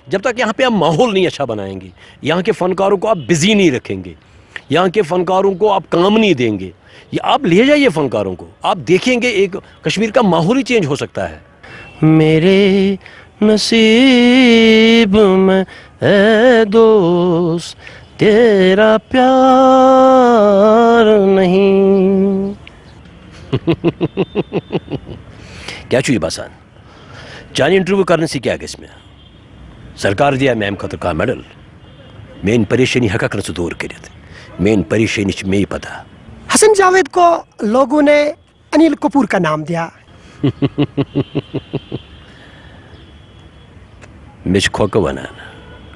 جب تک یہاں پہ آپ ماحول نہیں اچھا بنائیں گے, یہاں کے فنکاروں کو آپ بزی نہیں رکھیں گے, یہاں کے فنکاروں کو آپ کام نہیں دیں گے, یہ آپ لے جائیے فنکاروں کو, آپ دیکھیں گے ایک کشمیر کا ماحول ہی چینج ہو سکتا ہے. میرے نصیب میں اے دوست تیرا پیار نہیں. کیا چوئی باسان چانی انٹرویو کرنے سے کیا گس میں سرکار دیا میم خطر کا میڈل, مین پریشانی ہکا سے دور کرت, مین پریشانی میں پتہ. حسن جاوید کو لوگوں نے انیل کپور کا نام دیا. مجھ کھوک ونان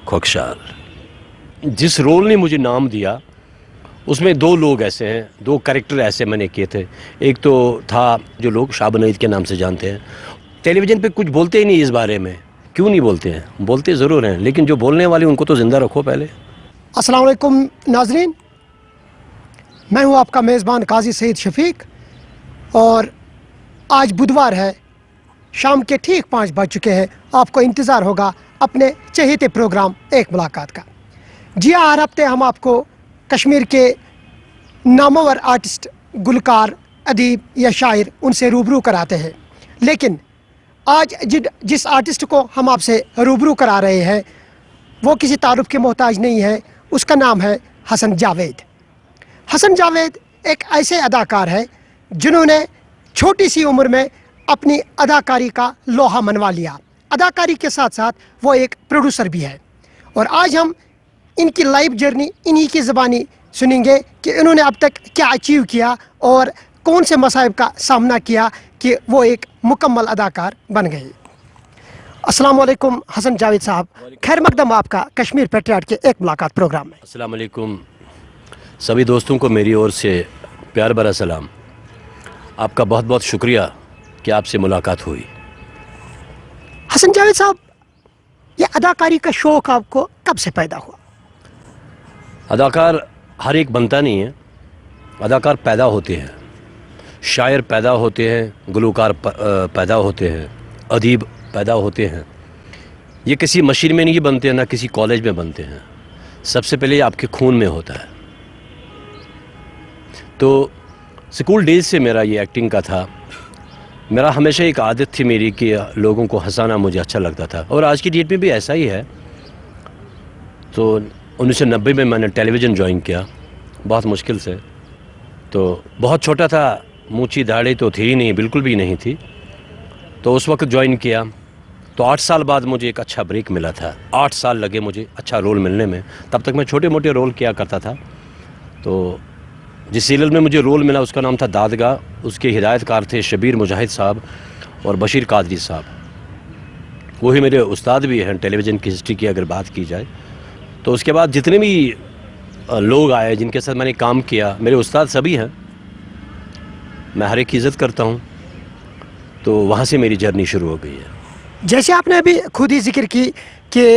کھوکشال. جس رول نے مجھے نام دیا اس میں دو لوگ ایسے ہیں, دو کریکٹر ایسے میں نے کیے تھے. ایک تو تھا جو لوگ شاہ بنید کے نام سے جانتے ہیں, ٹیلی ویژن پہ کچھ بولتے ہی نہیں اس بارے میں. کیوں نہیں بولتے ہیں؟ بولتے ضرور ہیں, لیکن جو بولنے والے ان کو تو زندہ رکھو پہلے. السلام علیکم ناظرین, میں ہوں آپ کا میزبان قاضی سعید شفیق, اور آج بدوار ہے, شام کے ٹھیک 5 بج چکے ہیں. آپ کو انتظار ہوگا اپنے چہیتے پروگرام ایک ملاقات کا. جی ہاں, ہر ہفتے ہم آپ کو کشمیر کے نامور آرٹسٹ, گلکار, ادیب یا شاعر ان سے روبرو کراتے ہیں. لیکن آج جس آرٹسٹ کو ہم آپ سے روبرو کرا رہے ہیں وہ کسی تعارف کے محتاج نہیں ہے. اس کا نام ہے حسن جاوید. حسن جاوید ایک ایسے اداکار ہے جنہوں نے چھوٹی سی عمر میں اپنی اداکاری کا لوہا منوا لیا. اداکاری کے ساتھ ساتھ وہ ایک پروڈیوسر بھی ہے, اور آج ہم ان کی لائف جرنی انہی کی زبانی سنیں گے کہ انہوں نے اب تک کیا اچیو کیا اور کون سے مصائب کا سامنا کیا کہ وہ ایک مکمل اداکار بن گئے. السلام علیکم حسن جاوید صاحب, خیر مقدم آپ کا کشمیر پیٹریاٹ کے ایک ملاقات پروگرام میں. السلام علیکم سبھی دوستوں کو میری اور سے پیار بھرا سلام. آپ کا بہت بہت شکریہ کہ آپ سے ملاقات ہوئی. حسن جاوید صاحب, یہ اداکاری کا شوق آپ کو کب سے پیدا ہوا؟ اداکار ہر ایک بنتا نہیں ہے, اداکار پیدا ہوتے ہیں, شاعر پیدا ہوتے ہیں, گلوکار پیدا ہوتے ہیں, ادیب پیدا ہوتے ہیں. یہ کسی مشین میں نہیں بنتے ہیں, نہ کسی کالج میں بنتے ہیں. سب سے پہلے یہ آپ کے خون میں ہوتا ہے. تو اسکول ڈیز سے میرا یہ ایکٹنگ کا تھا. میرا ہمیشہ ایک عادت تھی میری کہ لوگوں کو ہنسانا مجھے اچھا لگتا تھا, اور آج کی ڈیٹ میں بھی ایسا ہی ہے. تو 1990 میں نے ٹیلی ویژن جوائن کیا, بہت مشکل سے. تو بہت چھوٹا تھا, مونچھی داڑھی تو تھی ہی نہیں, بالکل بھی نہیں تھی. تو اس وقت جوائن کیا تو 8 سال بعد مجھے ایک اچھا بریک ملا تھا. 8 سال لگے مجھے اچھا رول ملنے میں. تب تک میں چھوٹے موٹے رول کیا کرتا تھا. تو جس سیریل میں مجھے رول ملا اس کا نام تھا دادگاہ. اس کے ہدایت کار تھے شبیر مجاہد صاحب اور بشیر قادری صاحب. وہی میرے استاد بھی ہیں ٹیلی ویژن کی ہسٹری کی اگر بات کی جائے. تو اس کے بعد جتنے بھی لوگ آئے جن کے ساتھ میں نے کام کیا, میرے استاد سبھی ہیں, میں ہر ایک کی عزت کرتا ہوں. تو وہاں سے میری جرنی شروع ہو گئی ہے. جیسے آپ نے ابھی خود ہی ذکر کی کہ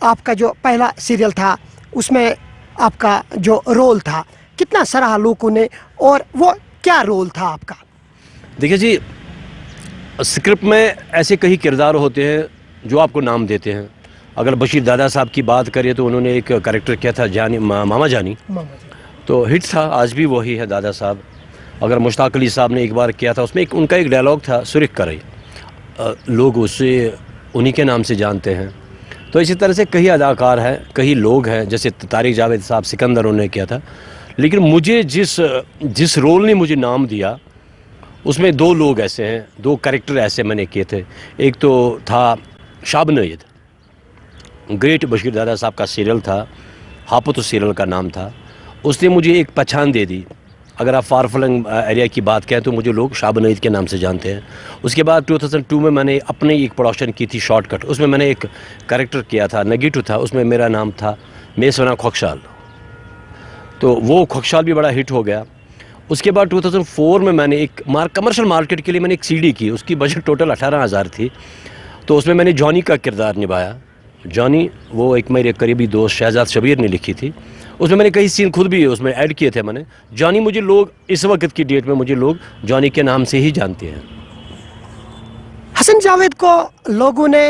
آپ کا جو پہلا سیریل تھا اس میں آپ کا جو رول تھا کتنا سراہا لوگوں نے, اور وہ کیا رول تھا آپ کا؟ دیکھیے جی, اسکرپٹ میں ایسے کئی کردار ہوتے ہیں جو آپ کو نام دیتے ہیں. اگر بشیر دادا صاحب کی بات کریں تو انہوں نے ایک کریکٹر کیا تھا جانی, ماما جانی, تو ہٹ تھا, آج بھی وہی ہے دادا صاحب. اگر مشتاق علی صاحب نے ایک بار کیا تھا, اس میں ان کا ایک ڈائلاگ تھا سرخ کرے, لوگ اسے انہی کے نام سے جانتے ہیں. تو اسی طرح سے کئی اداکار ہیں, کئی لوگ ہیں, جیسے طارق جاوید صاحب سکندر انہوں نے کیا تھا. لیکن مجھے جس رول نے مجھے نام دیا اس میں دو لوگ ایسے ہیں, دو کریکٹر ایسے میں نے کیے تھے. ایک تو تھا شاہ بنید, گریٹ بشیر دادا صاحب کا سیریل تھا, ہاپت سیریل کا نام تھا. اس نے مجھے ایک پہچان دے دی. اگر آپ فار فلنگ ایریا کی بات کہیں تو مجھے لوگ شاہ بنید کے نام سے جانتے ہیں. اس کے بعد 2002 میں نے اپنی ایک پروڈکشن کی تھی شارٹ کٹ, اس میں میں نے ایک کریکٹر کیا تھا, نگیٹو تھا, اس میں میرا نام تھا میسونا کھوکشال. تو وہ کھوکشال بھی بڑا ہٹ ہو گیا. اس کے بعد 2004 میں نے ایک کمرشل مارکیٹ کے لیے میں نے ایک سی ڈی کی, اس کی بجٹ ٹوٹل 18,000 تھی. تو اس میں نے جانی کا کردار نبھایا. جانی وہ ایک میرے قریبی دوست شہزاد شبیر نے لکھی تھی. اس میں نے کئی سین خود بھی اس میں ایڈ کیے تھے میں نے. جانی مجھے لوگ اس وقت کی ڈیٹ میں مجھے لوگ جانی کے نام سے ہی جانتے ہیں. حسن جاوید کو لوگوں نے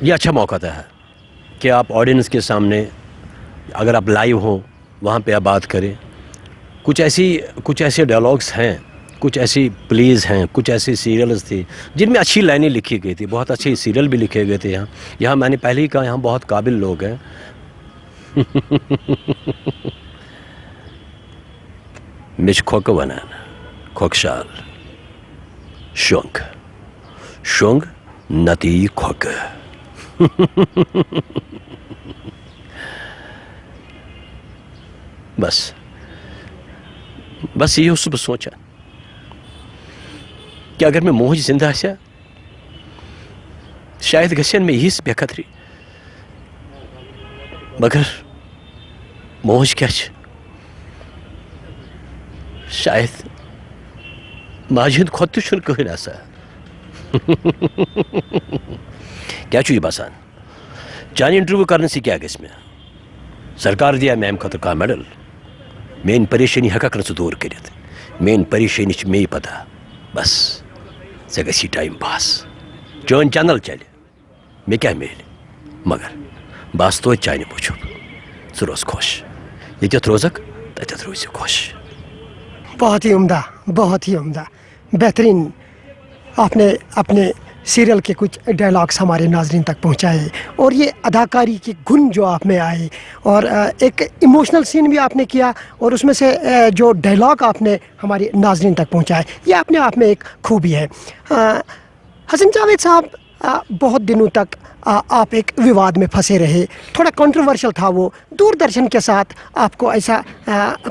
یہ اچھا موقع ہوتا ہے کہ آپ آڈینس کے سامنے اگر آپ لائیو ہوں وہاں پہ آپ بات کریں. کچھ ایسے ڈائلاگس ہیں, کچھ ایسی پلیز ہیں, کچھ ایسی سیریلز تھی جن میں اچھی لائنیں لکھی گئی تھی, بہت اچھے سیریل بھی لکھے گئے تھے. یہاں میں نے پہلے ہی کہا یہاں بہت قابل لوگ ہیں. مش کھوک ونان کھوکشال شونگ نتی کھوک. بس یہ اس سوچا کہ اگر میں موج زندہ آسیا شاید گھن میں یس بے قدری, مگر موج کیا شاید ماجہ ہند کھت تہ کہین آسان. کیا چھ یہ باسان چانہ انٹرویو کرنے سے کیا گھس میں سرکار دیا میں امہ خاطر کانٛہہ میڈل, میری پریشانی ہیکک نہ ژٕ دور کرت, میری پریشانی چھ مے پتہ, بس ژےٚ گژھی ٹائم پاس, چون چینل چلہِ مےٚ کیٛاہ میلہِ, مگر بس توتہِ چانہِ موٗجوٗب ژٕ روز خوش, ییٚتٮ۪تھ روزکھ تتٮ۪تھ روزِ خوش. بہت ہی عمدہ, بہت ہی عمدہ, بہترین. آپ نے اپنے سیریل کے کچھ ڈائلاگس ہمارے ناظرین تک پہنچائے, اور یہ اداکاری کی گن جو آپ میں آئی, اور ایک ایموشنل سین بھی آپ نے کیا, اور اس میں سے جو ڈائلاگ آپ نے ہمارے ناظرین تک پہنچائے, یہ اپنے آپ میں ایک خوبی ہے. حسن جاوید صاحب, بہت دنوں تک آپ ایک وواد میں پھنسے رہے, تھوڑا کنٹروورشل تھا وہ. دوردرشن کے ساتھ آپ کو ایسا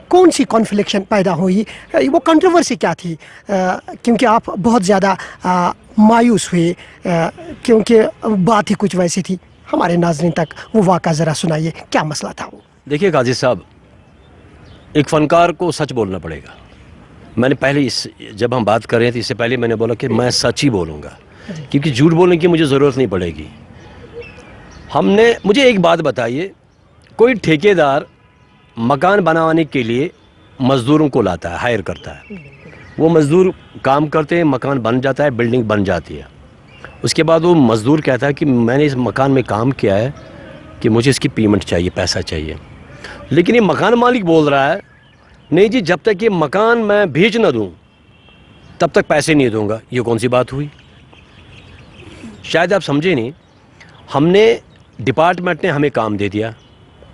کون سی کانفلکشن پیدا ہوئی, وہ کنٹروورسی کیا تھی, کیونکہ آپ بہت زیادہ مایوس ہوئے کیونکہ بات ہی کچھ ویسی تھی. ہمارے ناظرین تک وہ واقعہ ذرا سنائیے, کیا مسئلہ تھا وہ؟ دیکھیے قاضی صاحب, ایک فنکار کو سچ بولنا پڑے گا. میں نے پہلے جب ہم بات کر رہے تھے اس سے پہلے میں نے بولا کہ میں سچ ہی بولوں گا, کیونکہ جھوٹ بولنے کی مجھے ضرورت نہیں پڑے گی. مجھے ایک بات بتائیے, کوئی ٹھیکیدار مکان بنانے کے لیے مزدوروں کو لاتا ہے, ہائر کرتا ہے, وہ مزدور کام کرتے ہیں, مکان بن جاتا ہے, بلڈنگ بن جاتی ہے. اس کے بعد وہ مزدور کہتا ہے کہ میں نے اس مکان میں کام کیا ہے کہ مجھے اس کی پیمنٹ چاہیے, پیسہ چاہیے. لیکن یہ مکان مالک بول رہا ہے نہیں جی, جب تک یہ مکان میں بھیج نہ دوں تب تک پیسے نہیں دوں گا. یہ کون سی بات ہوئی؟ شاید آپ سمجھے نہیں. ہم نے ڈپارٹمنٹ نے ہمیں کام دے دیا,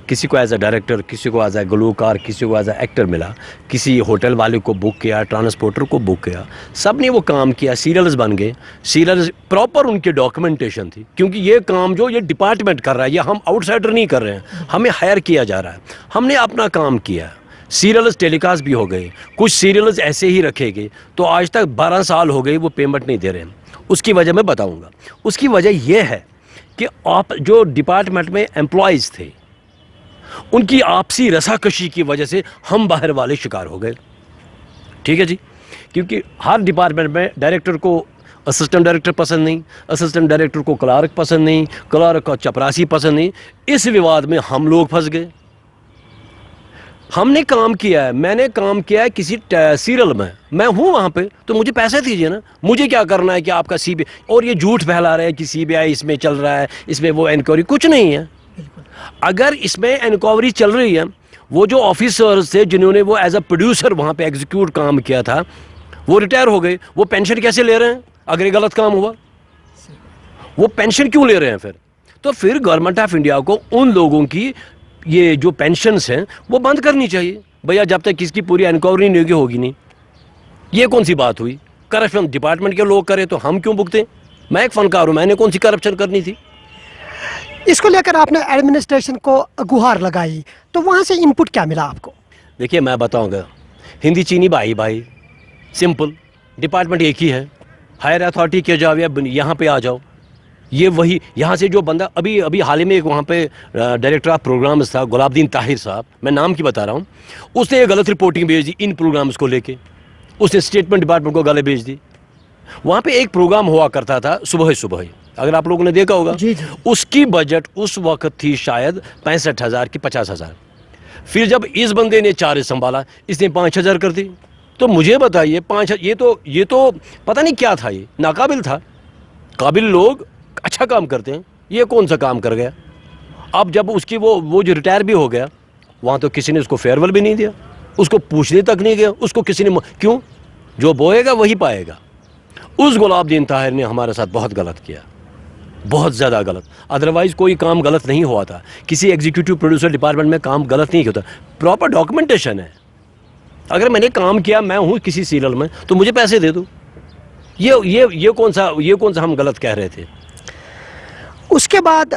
کسی کو ایز اے ڈائریکٹر, کسی کو ایز اے گلوکار, کسی کو ایز اے ایکٹر ملا, کسی ہوٹل والے کو بک کیا, ٹرانسپورٹر کو بک کیا, سب نے وہ کام کیا, سیریلز بن گئے. سیریلز پراپر ان کی ڈاکومنٹیشن تھی, کیونکہ یہ کام جو یہ ڈپارٹمنٹ کر رہا ہے, یہ ہم آؤٹ سائڈر نہیں کر رہے ہیں, ہمیں ہائر کیا جا رہا ہے. ہم نے اپنا کام کیا, سیریلز ٹیلی کاسٹ بھی ہو گئے, کچھ سیریلز ایسے ہی رکھے گئے, تو آج تک 12 سال ہو گئے وہ پیمنٹ نہیں دے رہے ہیں. اس کی وجہ میں بتاؤں گا. اس کی وجہ یہ ہے کہ آپ جو ڈپارٹمنٹ میں امپلائیز تھے ان کی آپسی رساکشی کی وجہ سے ہم باہر والے شکار ہو گئے. ٹھیک ہے جی, کیونکہ ہر ڈپارٹمنٹ میں ڈائریکٹر کو اسسٹنٹ ڈائریکٹر پسند نہیں, اسسٹنٹ ڈائریکٹر کو کلارک پسند نہیں, کلارک کو چپراسی پسند نہیں. اس وواد میں ہم لوگ پھنس گئے. ہم نے کام کیا ہے, میں نے کام کیا ہے کسی سیریل میں, میں ہوں وہاں پہ, تو مجھے پیسے دیجیے نا. مجھے کیا کرنا ہے کہ آپ کا سی بی, اور یہ جھوٹ پھیلا رہے ہیں کہ سی بی آئی اس میں چل رہا ہے, اس میں وہ انکوائری, کچھ نہیں ہے. اگر اس میں انکوائری چل رہی ہے, وہ جو آفیسرز تھے جنہوں نے وہ ایز اے پروڈیوسر وہاں پہ ایگزیکیوٹ کام کیا تھا, وہ ریٹائر ہو گئے. وہ پینشن کیسے لے رہے ہیں اگر یہ غلط کام ہوا؟ وہ پینشن کیوں لے رہے ہیں پھر؟ تو پھر گورنمنٹ آف انڈیا کو ان لوگوں کی یہ جو پینشنز ہیں وہ بند کرنی چاہیے. بھیا جب تک اس کی پوری انکوائری نہیں ہوگی نہیں. یہ کون سی بات ہوئی؟ کرپشن ڈپارٹمنٹ کے لوگ کرے تو ہم کیوں بھگتے؟ میں ایک فنکار ہوں, میں نے کون سی کرپشن کرنی تھی؟ اس کو لے کر آپ نے ایڈمنسٹریشن کو گہار لگائی, تو وہاں سے ان پٹ کیا ملا آپ کو؟ دیکھیے میں بتاؤں گا, ہندی چینی بھائی بھائی, سمپل, ڈپارٹمنٹ ایک ہی ہے. ہائر اتھارٹی کے جاؤ یا یہاں پہ آ جاؤ, یہ وہی. یہاں سے جو بندہ ابھی حال ہی میں ایک وہاں پہ ڈائریکٹر آف پروگرامز تھا, گلاب الدین طاہر صاحب, میں نام کی بتا رہا ہوں, اس نے یہ غلط رپورٹنگ بھیج دی ان پروگرامز کو لے کے. اس نے اسٹیٹمنٹ ڈپارٹمنٹ کو گلے بھیج دی. وہاں پہ ایک پروگرام ہوا کرتا تھا صبح, اگر آپ لوگوں نے دیکھا ہوگا, اس کی بجٹ اس وقت تھی شاید 65,000 کی 50,000. پھر جب اس بندے نے 4 سنبھالا, اس نے 5,000 کر دی. تو مجھے بتائیے, یہ تو پتہ نہیں کیا تھا, یہ ناقابل تھا. قابل لوگ اچھا کام کرتے ہیں, یہ کون سا کام کر گیا؟ اب جب اس کی وہ جو ریٹائر بھی ہو گیا, وہاں تو کسی نے اس کو فیئر ویل بھی نہیں دیا, اس کو پوچھنے تک نہیں گیا, اس کو کسی نے کیوں؟ جو بوئے گا وہی پائے گا. اس گلاب دین طاہر نے ہمارے ساتھ بہت غلط کیا, بہت زیادہ غلط. ادروائز کوئی کام غلط نہیں ہوا تھا, کسی ایگزیکٹو پروڈیوسر ڈپارٹمنٹ میں کام غلط نہیں ہوتا, پراپر ڈاکومنٹیشن ہے. اگر میں نے کام کیا, میں ہوں کسی سیریل میں, تو مجھے پیسے دے دو. یہ کون سا ہم غلط کہہ رہے تھے؟ اس کے بعد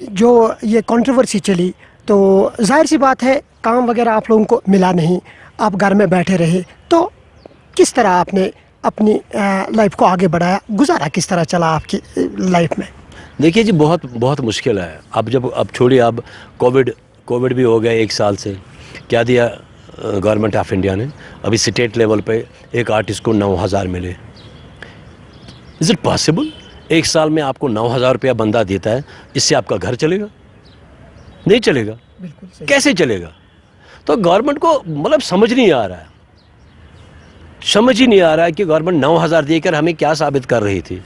جو یہ کنٹروورسی چلی تو ظاہر سی بات ہے کام وغیرہ آپ لوگوں کو ملا نہیں, آپ گھر میں بیٹھے رہے, تو کس طرح آپ نے اپنی لائف کو آگے بڑھایا, گزارا کس طرح چلا آپ کی لائف میں؟ دیکھیے جی, بہت مشکل ہے. اب چھوڑیے, اب کووڈ بھی ہو گیا 1 سال سے. کیا دیا گورنمنٹ آف انڈیا نے؟ ابھی اسٹیٹ لیول پہ ایک آرٹسٹ کو 9,000 ملے. Is it possible? 1 سال میں آپ کو 9,000 روپیہ بندہ دیتا ہے, اس سے آپ کا گھر چلے گا؟ نہیں چلے گا. بالکل کیسے چلے گا؟ تو گورنمنٹ کو مطلب سمجھ نہیں آ رہا ہے, سمجھ ہی نہیں آ رہا ہے کہ گورنمنٹ 9,000 دے کر ہمیں کیا ثابت کر رہی تھی.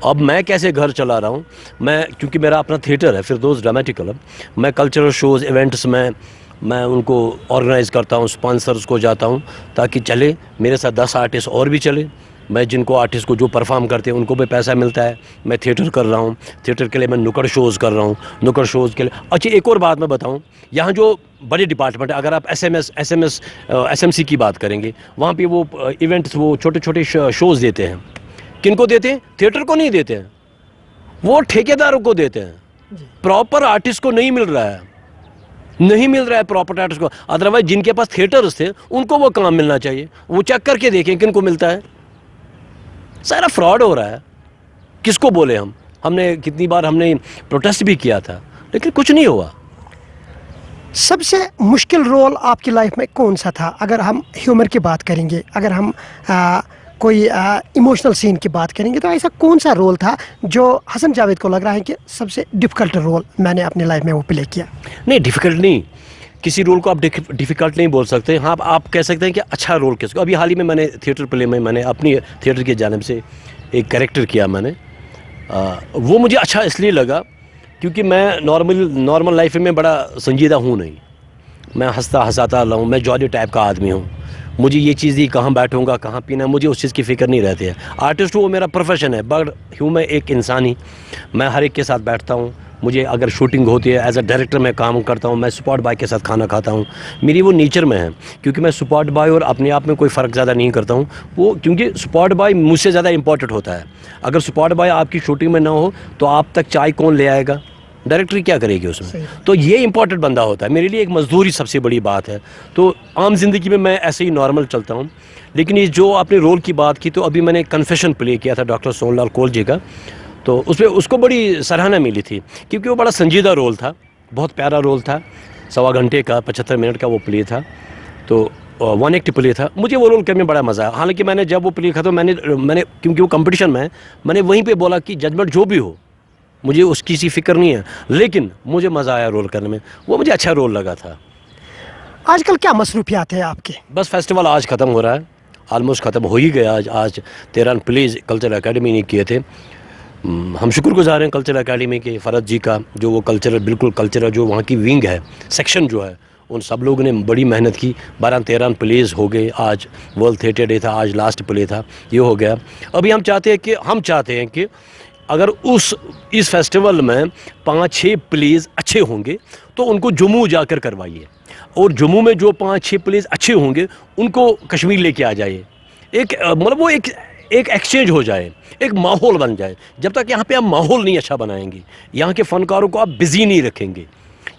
اب میں کیسے گھر چلا رہا ہوں؟ میں کیونکہ میرا اپنا تھیٹر ہے فردوس ڈراماٹک کلب, میں کلچرل شوز ایونٹس میں ان کو آرگنائز کرتا ہوں, سپانسرز کو جاتا ہوں تاکہ چلے. میرے ساتھ 10 آرٹسٹ اور بھی چلے, میں جن کو آرٹسٹ کو جو پرفارم کرتے ہیں ان کو بھی پیسہ ملتا ہے. میں تھیٹر کر رہا ہوں, تھیٹر کے لیے میں نکڑ شوز کر رہا ہوں, نکڑ شوز کے لیے. اچھا ایک اور بات میں بتاؤں, یہاں جو بڑے ڈپارٹمنٹ ہے, اگر آپ ایس ایم سی کی بات کریں گے, وہاں پہ وہ ایونٹس وہ چھوٹے شوز دیتے ہیں. کن کو دیتے ہیں؟ تھیٹر کو نہیں دیتے ہیں, وہ ٹھیکیداروں کو دیتے ہیں. پراپر آرٹسٹ کو نہیں مل رہا ہے, نہیں مل رہا ہے پراپر آرٹسٹ کو. ادروائز جن کے پاس تھیٹرز تھے ان کو وہ کام ملنا چاہیے. وہ چیک کر کے دیکھیں کن کو ملتا ہے. سارا فراڈ ہو رہا ہے. کس کو بولے ہم نے کتنی بار ہم نے پروٹیسٹ بھی کیا تھا, لیکن کچھ نہیں ہوا. سب سے مشکل رول آپ کی لائف میں کون سا تھا؟ اگر ہم ہیومر کی بات کریں گے, اگر ہم کوئی ایموشنل سین کی بات کریں گے, تو ایسا کون سا رول تھا جو حسن جاوید کو لگ رہا ہے کہ سب سے ڈیفیکلٹ رول میں نے اپنی لائف میں وہ پلے کیا؟ نہیں, ڈیفیکلٹ نہیں, کسی رول کو آپ ڈیفیکلٹ نہیں بول سکتے. ہاں آپ کہہ سکتے ہیں کہ اچھا رول کس کو. ابھی حال ہی میں نے تھیٹر پلے میں نے اپنی تھیٹر کی جانب سے ایک کریکٹر کیا میں نے. وہ مجھے اچھا اس لیے لگا کیونکہ میں نارمل لائف میں بڑا سنجیدہ ہوں نہیں. میں ہنساتا ہوں, میں جالی ٹائپ کا آدمی ہوں. مجھے یہ چیز ہی کہاں بیٹھوں گا کہاں پینا, مجھے اس چیز کی فکر نہیں رہتی ہے. آرٹسٹ وہ میرا پروفیشن ہے, بٹ ہوں میں ایک انسان ہی. میں ہر ایک کے ساتھ بیٹھتا ہوں. مجھے اگر شوٹنگ ہوتی ہے ایز اے ڈائریکٹر میں کام کرتا ہوں, میں سپاٹ بائے کے ساتھ کھانا کھاتا ہوں. میری وہ نیچر میں ہے, کیونکہ میں سپاٹ بائے اور اپنے آپ میں کوئی فرق زیادہ نہیں کرتا ہوں. وہ کیونکہ سپاٹ بائے مجھ سے زیادہ امپورٹنٹ ہوتا ہے. اگر سپاٹ بائے آپ کی شوٹنگ میں نہ ہو تو آپ تک چائے کون لے آئے گا؟ ڈائریکٹری کیا کرے گی اس میں؟ تو یہ امپورٹنٹ بندہ ہوتا ہے. میرے لیے ایک مزدوری سب سے بڑی بات ہے. تو عام زندگی میں ایسے ہی نارمل چلتا ہوں. لیکن یہ جو آپ نے رول کی بات کی, تو ابھی میں نے کنفیشن پلے کیا تھا ڈاکٹر سون لال کول جی کا, تو اس میں اس کو بڑی سراہنا ملی تھی کیونکہ وہ بڑا سنجیدہ رول تھا, بہت پیارا رول تھا. 1.25 گھنٹے کا 75 منٹ کا وہ پلے تھا, تو 1 ایکٹ پلے تھا. مجھے وہ رول کرنے میں بڑا مزہ آیا. حالانکہ میں نے جب وہ پلے کھا تو میں نے کیونکہ وہ کمپٹیشن میں نے وہیں پہ بولا کہ ججمنٹ جو بھی ہو مجھے اس کی سی فکر نہیں ہے, لیکن مجھے مزہ آیا رول کرنے میں. وہ مجھے اچھا رول لگا تھا. آج کل کیا مصروفیات ہیں آپ کے؟ بس فیسٹیول آج ختم ہو رہا ہے, آلموسٹ ختم ہو ہی گیا. آج 13 پلیز کلچرل اکیڈمی نے کیے تھے. ہم شکر گزار ہیں کلچرل اکیڈمی کے فرد جی کا, جو وہ بالکل کلچرل جو وہاں کی ونگ ہے, سیکشن جو ہے, ان سب لوگوں نے بڑی محنت کی. 12-13 پلیز ہو گئے. آج ورلڈ تھیٹر ڈے تھا, آج لاسٹ پلے تھا, یہ ہو گیا. ابھی ہم چاہتے ہیں کہ اگر اس فیسٹیول میں 5-6 پلیز اچھے ہوں گے تو ان کو جموں جا کر کروائیے, اور جموں میں جو 5-6 پلیز اچھے ہوں گے ان کو کشمیر لے کے آ جائیے. مطلب وہ ایک ایکسچینج ہو جائے, ایک ماحول بن جائے. جب تک یہاں پہ آپ ماحول نہیں اچھا بنائیں گے, یہاں کے فنکاروں کو آپ بزی نہیں رکھیں گے,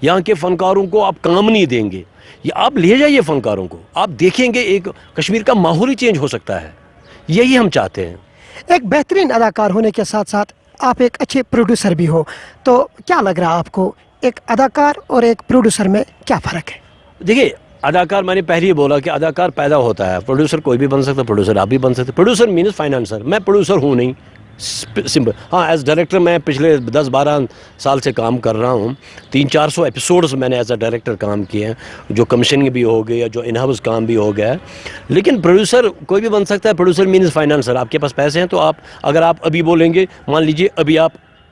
یہاں کے فنکاروں کو آپ کام نہیں دیں گے, یہ آپ لے جائیے فنکاروں کو, آپ دیکھیں گے ایک کشمیر کا ماحول ہی چینج ہو سکتا ہے. یہی ہم چاہتے ہیں. ایک بہترین اداکار ہونے کے ساتھ ساتھ آپ ایک اچھے پروڈیوسر بھی ہو, تو کیا لگ رہا ہے آپ کو ایک اداکار اور ایک پروڈیوسر میں کیا فرق ہے؟ دیکھیے, اداکار میں نے پہلے ہی بولا کہ اداکار پیدا ہوتا ہے, پروڈیوسر کوئی بھی بن سکتا ہے, پروڈیوسر آپ بھی بن سکتے. Producer means financier. میں پروڈیوسر ہوں نہیں, سمپل. ہاں ایز ڈائریکٹر میں پچھلے 10-12 سال سے کام کر رہا ہوں. 300-400 ایپیسوڈز میں نے ایز اے ڈائریکٹر کام کیے ہیں, جو کمیشننگ بھی ہو گئی ہے, جو ان ہاؤس کام بھی ہو گیا ہے. لیکن پروڈیوسر کوئی بھی بن سکتا ہے. Producer means financier. آپ کے پاس پیسے ہیں تو اگر آپ ابھی بولیں گے, مان لیجیے ابھی آپ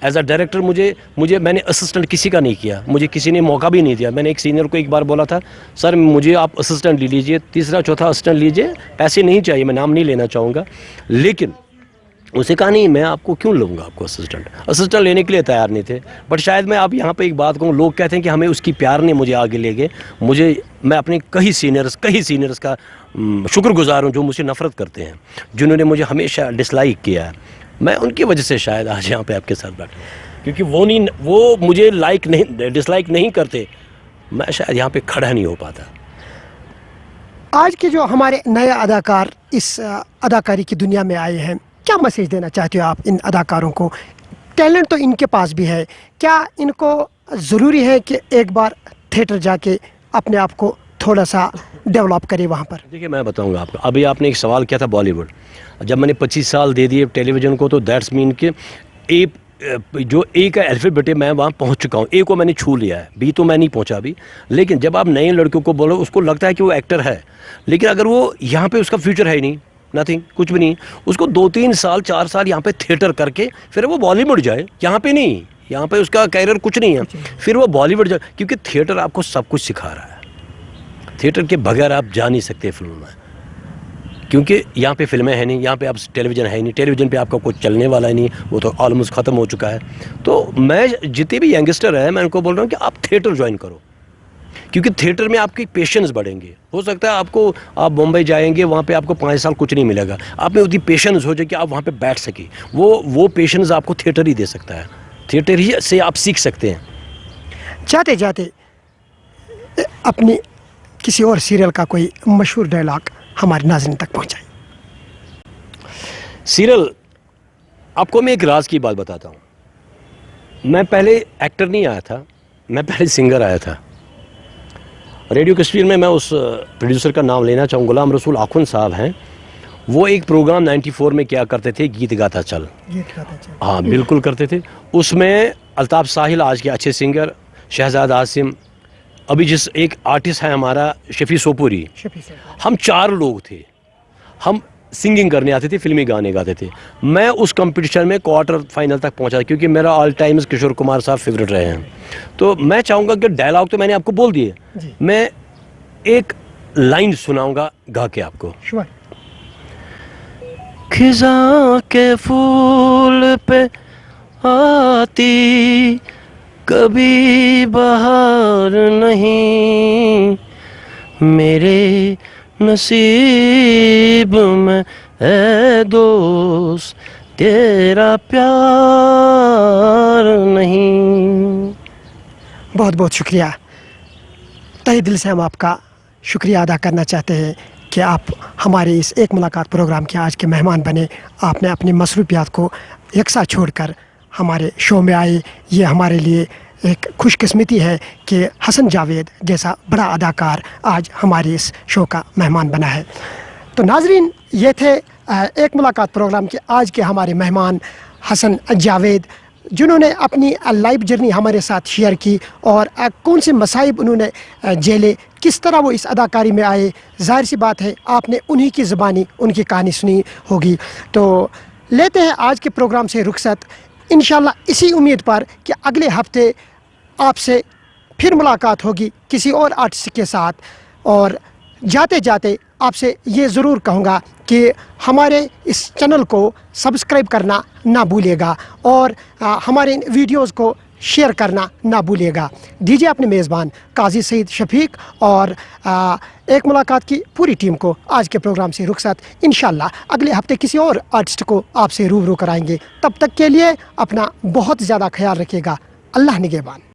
ایز اے ڈائریکٹر میں نے اسسٹنٹ کسی کا نہیں کیا, مجھے کسی نے موقع بھی نہیں دیا. میں نے ایک سینئر کو ایک بار بولا تھا, سر مجھے آپ اسسٹنٹ لے لیجئے, تیسرا چوتھا اسسٹنٹ لیجئے, پیسے نہیں چاہیے, میں نام نہیں لینا چاہوں گا. لیکن اسے کہا نہیں میں آپ کو کیوں لوں گا, آپ کو اسسٹنٹ لینے کے لیے تیار نہیں تھے. بٹ شاید میں آپ یہاں پہ ایک بات کہوں, لوگ کہتے ہیں کہ ہمیں اس کی پیار نے مجھے آگے لے گئے. میں اپنے کئی سینئرز کا شکر گزار ہوں جو مجھ سے نفرت کرتے ہیں, جنہوں نے مجھے ہمیشہ ڈسلائک کیا ہے. میں ان کی وجہ سے شاید آج یہاں پہ آپ کے ساتھ بیٹھا ہوں, کیونکہ وہ مجھے ڈسلائک نہیں کرتے, میں شاید یہاں پہ کھڑا نہیں ہو پاتا. آج کے جو ہمارے نئے اداکار اس اداکاری کی دنیا میں آئے ہیں, کیا میسیج دینا چاہتے ہو آپ ان اداکاروں کو؟ ٹیلنٹ تو ان کے پاس بھی ہے, کیا ان کو ضروری ہے کہ ایک بار تھیٹر جا کے اپنے آپ کو تھوڑا سا ڈیولپ کرے وہاں پر؟ دیکھیے میں بتاؤں گا آپ کو, ابھی آپ نے ایک سوال کیا تھا بالی ووڈ, جب میں نے 25 سال دے دیے ٹیلی ویژن کو تو دیٹس مین کہ جو اے کا الفابیٹ ہے میں وہاں پہنچ چکا ہوں. اے کو میں نے چھو لیا ہے, بی تو میں نہیں پہنچا ابھی. لیکن جب آپ نئے لڑکوں کو بولو اس کو لگتا ہے کہ وہ ایکٹر ہے, لیکن اگر وہ یہاں پہ اس کا فیوچر ہے ہی نہیں, نتھنگ, کچھ بھی نہیں, اس کو 2-3 سال 4 سال یہاں پہ تھیٹر کر کے پھر وہ بالی ووڈ جائے. یہاں پہ نہیں, یہاں پہ اس کا کیریئر کچھ نہیں ہے, پھر وہ بالی ووڈ جائے, کیونکہ تھیٹر آپ کو سب کچھ سکھا رہا ہے. تھیٹر کے بغیر آپ جا نہیں سکتے فلم میں, کیونکہ یہاں پہ فلمیں ہیں نہیں, یہاں پہ آپ ٹیلی ویژن ہے ہی نہیں, ٹیلی ویژن پہ آپ کا کچھ چلنے والا ہی نہیں, وہ تو آلموسٹ ختم ہو چکا ہے. تو میں جتنے بھی ینگسٹر ہیں میں ان کو بول رہا ہوں کہ آپ تھیٹر جوائن کرو, کیونکہ تھیٹر میں آپ کی پیشنس بڑھیں گے. ہو سکتا ہے آپ بمبئی جائیں گے, وہاں پہ آپ کو 5 سال کچھ نہیں ملے گا, آپ میں اتنی پیشنس ہو جائے کہ آپ وہاں پہ بیٹھ سکیں. وہ پیشنس آپ کو تھیٹر ہی دے سکتا ہے, تھیٹر ہی سے آپ سیکھ سکتے ہیں. جاتے جاتے اپنی کسی اور سیریل کا کوئی مشہور ڈائلاگ ہمارے ناظرین تک پہنچائیں. سیریل, آپ کو میں ایک راز کی بات بتاتا ہوں. میں پہلے ایکٹر نہیں آیا تھا, میں پہلے سنگر آیا تھا. ریڈیو کشمیر میں اس پروڈیوسر کا نام لینا چاہوں, غلام رسول آخوند صاحب ہیں. وہ ایک پروگرام 94 میں کیا کرتے تھے, گیت گاتا چل. ہاں بالکل کرتے تھے. اس میں الطاف ساحل آج کے اچھے سنگر, شہزاد عاصم, ابھی جس ایک آرٹسٹ ہے ہمارا شفیع سوپوری, ہم 4 لوگ تھے. ہم سنگنگ کرنے آتے تھے, فلمی گانے گاتے تھے. میں اس کمپٹیشن میں کوارٹر فائنل تک پہنچا, کیونکہ میرا آل ٹائمز کشور کمار صاحب فیوریٹ رہے ہیں. تو میں چاہوں گا کہ ڈائلاگ تو میں نے آپ کو بول دیے, میں ایک لائن سناؤں گا گا کے آپ کو. خزاں کے پھول پہ آتی کبھی بہار نہیں, میرے نصیب میں اے دوست تیرا پیار نہیں. بہت بہت شکریہ. تہہ دل سے ہم آپ کا شکریہ ادا کرنا چاہتے ہیں کہ آپ ہمارے اس ایک ملاقات پروگرام کے آج کے مہمان بنے. آپ نے اپنی مصروفیات کو یکساں چھوڑ کر ہمارے شو میں آئے. یہ ہمارے لیے ایک خوش قسمتی ہے کہ حسن جاوید جیسا بڑا اداکار آج ہمارے اس شو کا مہمان بنا ہے. تو ناظرین, یہ تھے ایک ملاقات پروگرام کے آج کے ہمارے مہمان حسن جاوید, جنہوں نے اپنی لائف جرنی ہمارے ساتھ شیئر کی, اور کون سے مصائب انہوں نے جھیلے, کس طرح وہ اس اداکاری میں آئے. ظاہر سی بات ہے آپ نے انہی کی زبانی ان کی کہانی سنی ہوگی. تو لیتے ہیں آج کے پروگرام سے رخصت, انشاءاللہ اسی امید پر کہ اگلے ہفتے آپ سے پھر ملاقات ہوگی کسی اور آرٹسٹ کے ساتھ. اور جاتے جاتے آپ سے یہ ضرور کہوں گا کہ ہمارے اس چینل کو سبسکرائب کرنا نہ بھولیے گا, اور ہمارے ان ویڈیوز کو شیئر کرنا نہ بھولیے گا. دیجیے اپنے میزبان قاضی سعید شفیق اور ایک ملاقات کی پوری ٹیم کو آج کے پروگرام سے رخصت. انشاءاللہ اگلے ہفتے کسی اور آرٹسٹ کو آپ سے روبرو کرائیں گے. تب تک کے لیے اپنا بہت زیادہ خیال رکھیے گا. اللہ نگہبان.